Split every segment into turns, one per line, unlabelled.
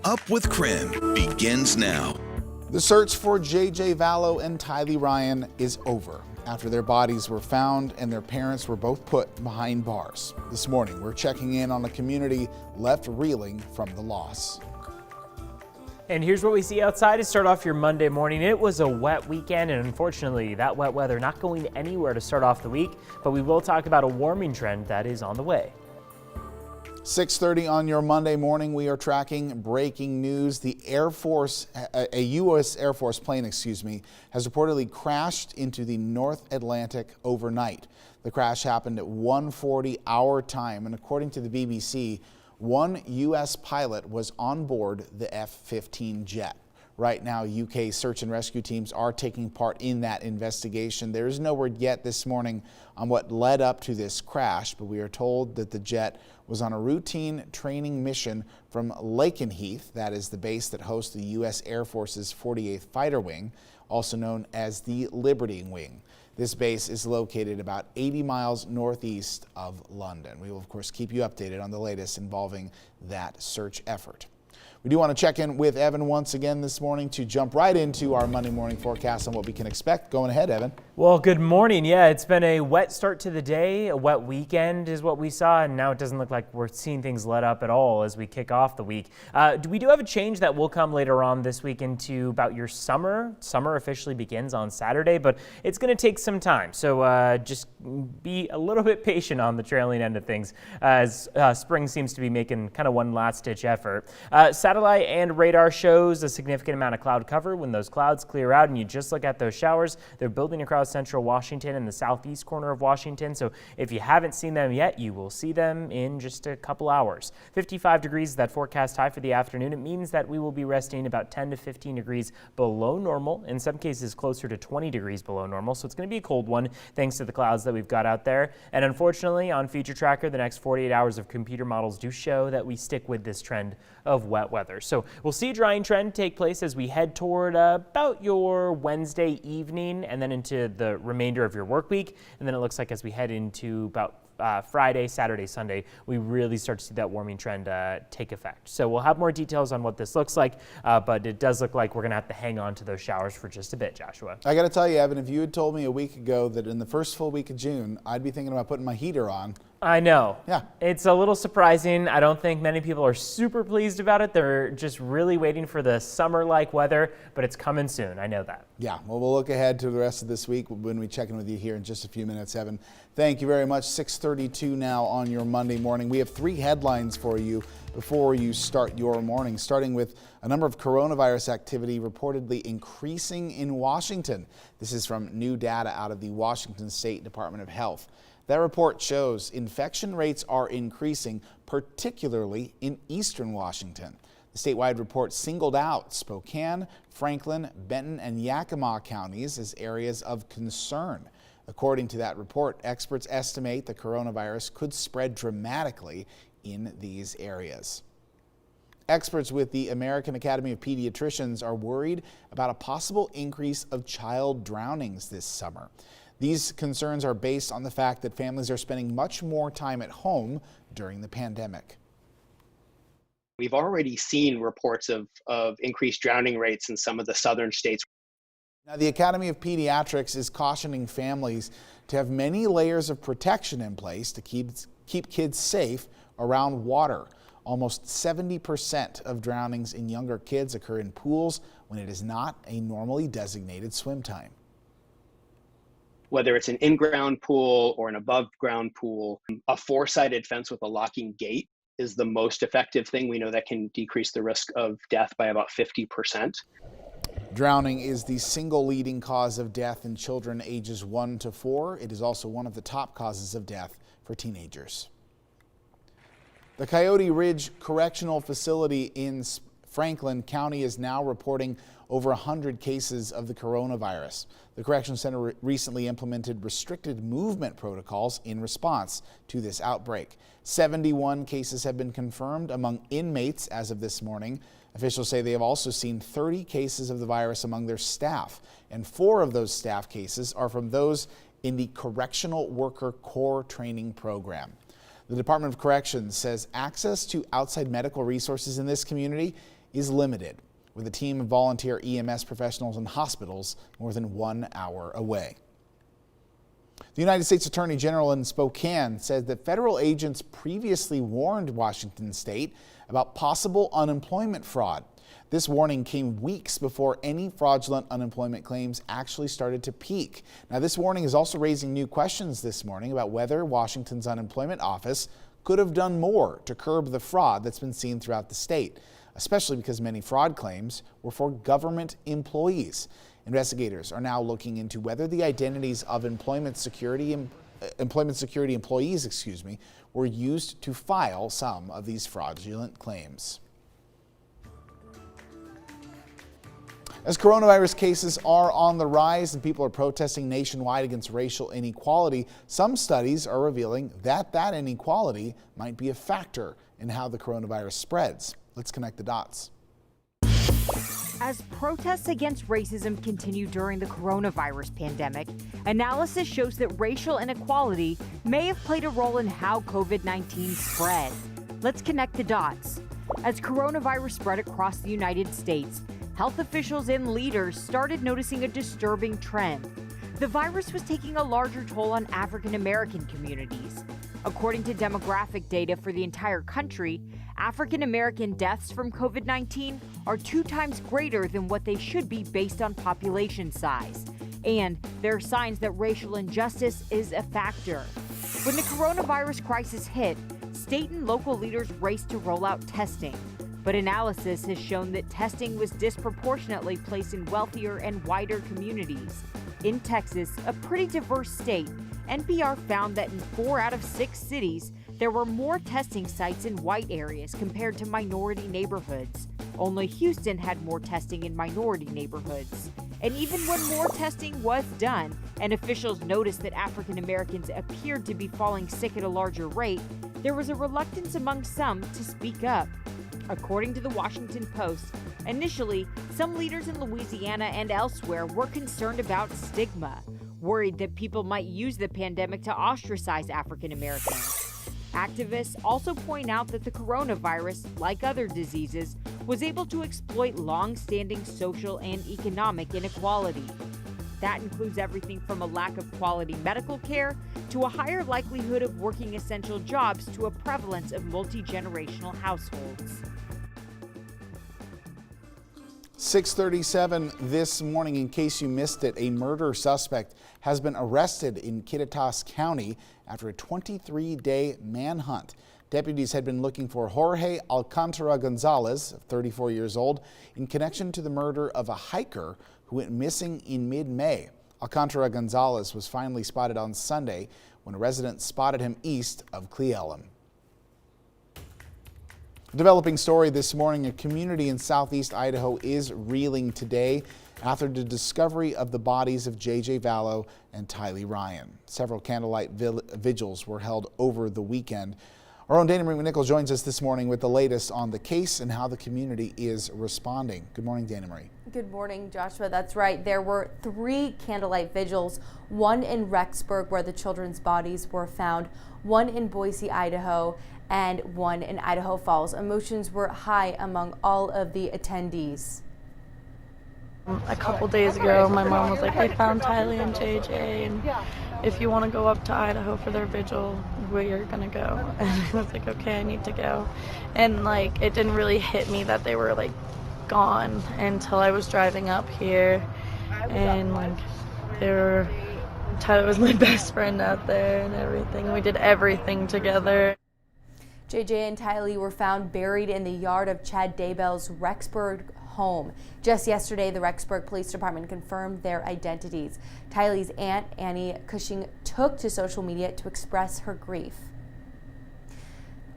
Up with KREM begins now.
The search for J.J. Vallow and Tylee Ryan is over after their bodies were found and their parents were both put behind bars. This morning, we're checking in on a community left reeling from the loss.
And here's what we see outside to start off your Monday morning. It was a wet weekend, and unfortunately, that wet weather not going anywhere to start off the week, but we will talk about a warming trend that is on the way.
6:30 on your Monday morning, we are tracking breaking news. The Air Force, a U.S. Air Force plane, has reportedly crashed into the North Atlantic overnight. The crash happened at 1:40 our time, and according to the BBC, one U.S. pilot was on board the F-15 jet. Right now, UK search and rescue teams are taking part in that investigation. There is no word yet this morning on what led up to this crash, but we are told that the jet was on a routine training mission from Lakenheath, that is the base that hosts the U.S. Air Force's 48th Fighter Wing, also known as the Liberty Wing. This base is located about 80 miles northeast of London. We will, of course, keep you updated on the latest involving that search effort. We do want to check in with Evan once again this morning to jump right into our Monday morning forecast on what we can expect. Going ahead, Evan.
Well, good morning. Yeah, it's been a wet start to the day. A wet weekend is what we saw, and now it doesn't look like we're seeing things let up at all as we kick off the week. We do have a change that will come later on this week into about your summer. Summer officially begins on Saturday, but it's going to take some time. So just be a little bit patient on the trailing end of things as spring seems to be making kind of one last-ditch effort. Satellite and radar shows a significant amount of cloud cover. When those clouds clear out and you just look at those showers, they're building across central Washington and the southeast corner of Washington. So if you haven't seen them yet, you will see them in just a couple hours. 55 degrees, that forecast high for the afternoon. It means that we will be resting about 10 to 15 degrees below normal, in some cases closer to 20 degrees below normal. So it's going to be a cold one thanks to the clouds that we've got out there. And unfortunately, on Future Tracker, the next 48 hours of computer models do show that we stick with this trend of wet weather. So we'll see a drying trend take place as we head toward about your Wednesday evening and then into the remainder of your work week. And then it looks like as we head into about Friday, Saturday, Sunday, we really start to see that warming trend take effect. So we'll have more details on what this looks like, but it does look like we're going to have to hang on to those showers for just a bit, Joshua.
I got to tell you, Evan, if you had told me a week ago that in the first full week of June, I'd be thinking about putting my heater on.
I know.
Yeah.
It's a little surprising. I don't think many people are super pleased about it. They're just really waiting for the summer-like weather, but it's coming soon. I know that.
Yeah, well, we'll look ahead to the rest of this week when we check in with you here in just a few minutes, Evan. Thank you very much. 6:32 now on your Monday morning. We have three headlines for you before you start your morning, starting with a number of coronavirus activity reportedly increasing in Washington. This is from new data out of the Washington State Department of Health. That report shows infection rates are increasing, particularly in eastern Washington. The statewide report singled out Spokane, Franklin, Benton, and Yakima counties as areas of concern. According to that report, experts estimate the coronavirus could spread dramatically in these areas. Experts with the American Academy of Pediatricians are worried about a possible increase of child drownings this summer. These concerns are based on the fact that families are spending much more time at home during the pandemic.
We've already seen reports of increased drowning rates in some of the southern states.
Now, the Academy of Pediatrics is cautioning families to have many layers of protection in place to keep kids safe around water. Almost 70% of drownings in younger kids occur in pools when it is not a normally designated swim time.
Whether it's an in-ground pool or an above-ground pool, a four-sided fence with a locking gate is the most effective thing. We know that can decrease the risk of death by about 50%.
Drowning is the single leading cause of death in children ages 1 to 4. It is also one of the top causes of death for teenagers. The Coyote Ridge Correctional Facility in Franklin County is now reporting over 100 cases of the coronavirus. The Correctional Center recently implemented restricted movement protocols in response to this outbreak. 71 cases have been confirmed among inmates as of this morning. Officials say they have also seen 30 cases of the virus among their staff, and 4 of those staff cases are from those in the Correctional Worker Corps training program. The Department of Corrections says access to outside medical resources in this community is limited, with a team of volunteer EMS professionals in hospitals more than 1 hour away. The United States Attorney General in Spokane said that federal agents previously warned Washington State about possible unemployment fraud. This warning came weeks before any fraudulent unemployment claims actually started to peak. Now, this warning is also raising new questions this morning about whether Washington's unemployment office could have done more to curb the fraud that's been seen throughout the state, especially because many fraud claims were for government employees. Investigators are now looking into whether the identities of employment security employees, were used to file some of these fraudulent claims. As coronavirus cases are on the rise and people are protesting nationwide against racial inequality, some studies are revealing that inequality might be a factor in how the coronavirus spreads. Let's connect the dots.
As protests against racism continue during the coronavirus pandemic, analysis shows that racial inequality may have played a role in how COVID-19 spread. Let's connect the dots. As coronavirus spread across the United States, health officials and leaders started noticing a disturbing trend. The virus was taking a larger toll on African American communities. According to demographic data for the entire country, African American deaths from COVID-19 are 2 times greater than what they should be based on population size. And there are signs that racial injustice is a factor. When the coronavirus crisis hit, state and local leaders raced to roll out testing. But analysis has shown that testing was disproportionately placed in wealthier and whiter communities. In Texas, a pretty diverse state, NPR found that in 4 out of 6 cities, there were more testing sites in white areas compared to minority neighborhoods. Only Houston had more testing in minority neighborhoods. And even when more testing was done, and officials noticed that African Americans appeared to be falling sick at a larger rate, there was a reluctance among some to speak up. According to the Washington Post, initially, some leaders in Louisiana and elsewhere were concerned about stigma, worried that people might use the pandemic to ostracize African Americans. Activists also point out that the coronavirus, like other diseases, was able to exploit long-standing social and economic inequality. That includes everything from a lack of quality medical care to a higher likelihood of working essential jobs to a prevalence of multi-generational households.
6:37 this morning. In case you missed it, a murder suspect has been arrested in Kittitas County after a 23-day manhunt. Deputies had been looking for Jorge Alcantara Gonzalez, 34 years old, in connection to the murder of a hiker who went missing in mid-May. Alcantara Gonzalez was finally spotted on Sunday when a resident spotted him east of Cle Elum. A developing story this morning. A community in southeast Idaho is reeling today after the discovery of the bodies of J.J. Vallow and Tylee Ryan. Several candlelight vigils were held over the weekend. Our own Dana Marie McNichol joins us this morning with the latest on the case and how the community is responding. Good morning, Dana Marie.
Good morning, Joshua. That's right. There were 3 candlelight vigils, one in Rexburg where the children's bodies were found, one in Boise, Idaho, and one in Idaho Falls. Emotions were high among all of the attendees.
A couple days ago, my mom was like, they found Tylee and JJ, and if you want to go up to Idaho for their vigil, we're gonna go. And I was like, okay, I need to go. And like, it didn't really hit me that they were like gone until I was driving up here, and like, Tylee was my best friend out there and everything. We did everything together.
JJ and Tylee were found buried in the yard of Chad Daybell's Rexburg home. Just yesterday, the Rexburg Police Department confirmed their identities. Tylee's aunt, Annie Cushing, took to social media to express her grief.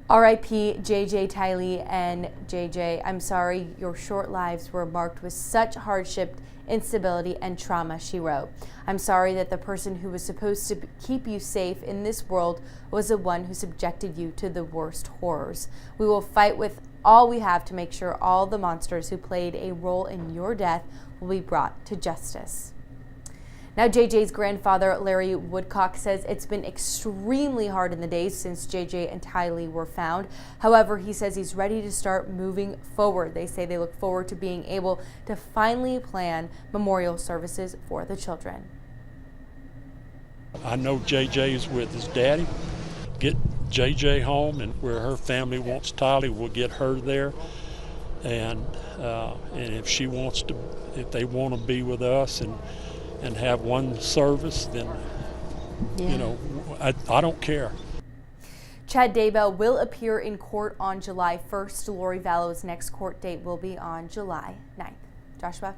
R.I.P. JJ, Tylee, and JJ. I'm sorry your short lives were marked with such hardship, instability, and trauma, she wrote. I'm sorry that the person who was supposed to keep you safe in this world was the one who subjected you to the worst horrors. We will fight with all we have to make sure all the monsters who played a role in your death will be brought to justice. Now, JJ's grandfather, Larry Woodcock, says it's been extremely hard in the days since JJ and Tylee were found. However, he says he's ready to start moving forward. They say they look forward to being able to finally plan memorial services for the children.
I know JJ is with his daddy. Get JJ home, and where her family wants Tylee, we'll get her there. And if she wants to, if they want to be with us and have one service, then you know, I don't care.
Chad Daybell will appear in court on July 1st. Lori Vallow's next court date will be on July 9th. Joshua?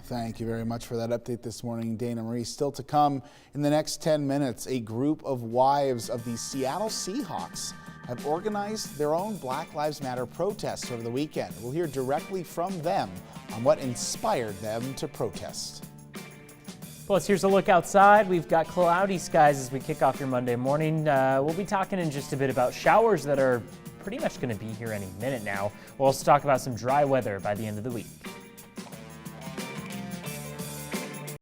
Thank you very much for that update this morning, Dana Marie. Still to come in the next 10 minutes, a group of wives of the Seattle Seahawks have organized their own Black Lives Matter protests over the weekend. We'll hear directly from them on what inspired them to protest.
Plus, here's a look outside. We've got cloudy skies as we kick off your Monday morning. We'll be talking in just a bit about showers that are pretty much going to be here any minute now. We'll also talk about some dry weather by the end of the week.